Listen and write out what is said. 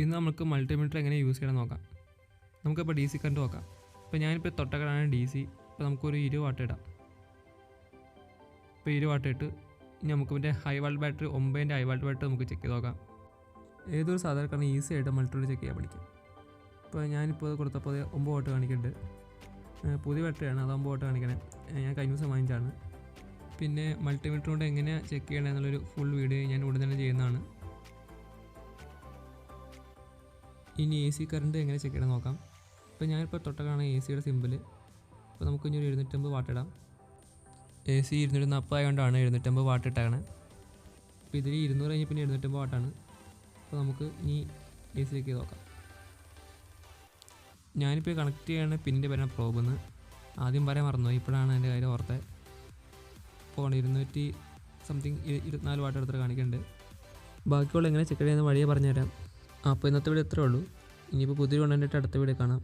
ഇന്ന് നമുക്ക് മൾട്ടിമീറ്റർ എങ്ങനെ യൂസ് ചെയ്യണം നോക്കാം. നമുക്കിപ്പോൾ DC കറണ്ട് നോക്കാം. ഇപ്പോൾ ഞാനിപ്പോൾ തൊട്ടക്കടാണ് DC. ഇപ്പോൾ നമുക്കൊരു 20 വാട്ട് ഇടാം. ഇപ്പോൾ 20 വാട്ട് ഇട്ട് ഇനി നമുക്ക് മറ്റേ ഹൈ വാൾട്ട് ബാറ്ററി 9ൻ്റെ ഹൈ വാൾട്ട് ബാറ്ററി നമുക്ക് ചെക്ക് ചെയ്ത് നോക്കാം. ഏതൊരു സാധാരണക്കാരന് ഈസി ആയിട്ട് മൾട്ടിമീറ്റർ ചെക്ക് ചെയ്യാൻ പഠിക്കും. ഇപ്പോൾ ഞാനിപ്പോൾ കൊടുത്തപ്പോൾ 9 വാട്ട് കാണിക്കുന്നുണ്ട്. പുതിയ ബാറ്ററിയാണ്, അത് 9 വാട്ട് കാണിക്കണേ. ഞാൻ കഴിഞ്ഞ ദിവസം വാങ്ങിച്ചാണ്. പിന്നെ മൾട്ടിമീറ്റർ കൊണ്ട് എങ്ങനെയാണ് ചെക്ക് ചെയ്യണം എന്നുള്ളൊരു ഫുൾ വീഡിയോ ഞാൻ ഉടൻ തന്നെ ചെയ്യുന്നതാണ്. ഇനി AC കറണ്ട് എങ്ങനെ ചെക്ക് ചെയ്യണം നോക്കാം. ഇപ്പോൾ ഞാനിപ്പോൾ തൊട്ടക്കാണ് ACയുടെ സിമ്പിൾ. അപ്പോൾ നമുക്ക് ഇനി ഒരു 750 വാട്ട് ഇടാം. AC 240 ആയതുകൊണ്ടാണ് 750 വാട്ട് ഇട്ടാണ്. അപ്പോൾ ഇതിൽ 200 കഴിഞ്ഞ് പിന്നെ 750 വാട്ടാണ്. അപ്പോൾ നമുക്ക് ഇനി AC ചെക്ക് ചെയ്ത് നോക്കാം. ഞാനിപ്പോൾ കണക്ട് ചെയ്യണ പിന്നിൻ്റെ പേരാണ് പ്രോബെന്ന്. ആദ്യം പറയാൻ മറന്നുപോയി, ഇപ്പോഴാണ് എൻ്റെ കാര്യം ഓർത്തത്. അപ്പോൾ 200 സംതിങ് 24 വാട്ട് എടുത്തിട്ട് കാണിക്കുന്നുണ്ട്. ബാക്കിയുള്ള എങ്ങനെ ചെക്ക് ചെയ്യുന്ന വഴിയെ പറഞ്ഞുതരാം. അപ്പോൾ ഇന്നത്തെ വീഡിയോ ഇത്രേ ഉള്ളൂ. ഇനിയിപ്പോൾ പുതിയ കണ്ടൻറ്റ് അടുത്ത വീഡിയോ കാണാം.